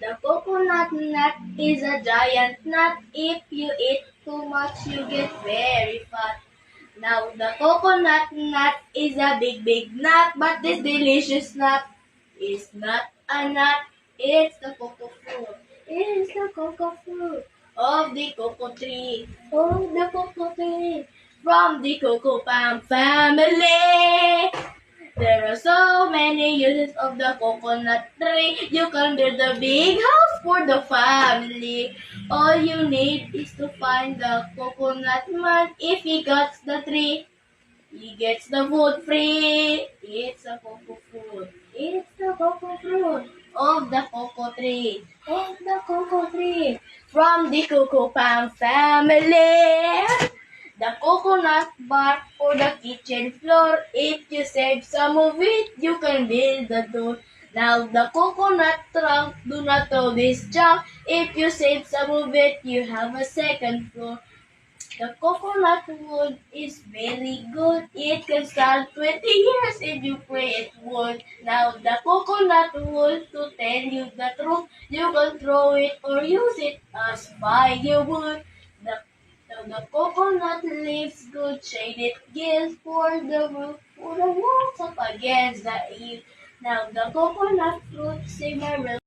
The coconut nut is a giant nut. If you eat too much, you get very fat. Now the coconut nut is a big nut, but this delicious nut is not a nut. It's the cocoa fruit. It's the cocoa fruit of the cocoa tree. Of the cocoa tree. From the cocoa palm family. There are so many uses of the coconut tree. You can build a big house for the family. All you need is to find the coconut man. If he cuts the tree, he gets the food free. It's a cocoa fruit. It's the cocoa fruit of the cocoa tree. Of the cocoa tree. From the cocoa palm family. The coconut bark for the kitchen floor. If you save some of it, you can build the door. Now the coconut trunk, do not throw this junk. If you save some of it, you have a second floor. The coconut wood is very good. It can stand 20 years if you pray it would. Now the coconut wood, to tell you the truth, you can throw it or use it as firewood. The coconut leaves good shade it gives for the roof, for the walls up against the eave. Now the coconut fruit, sing my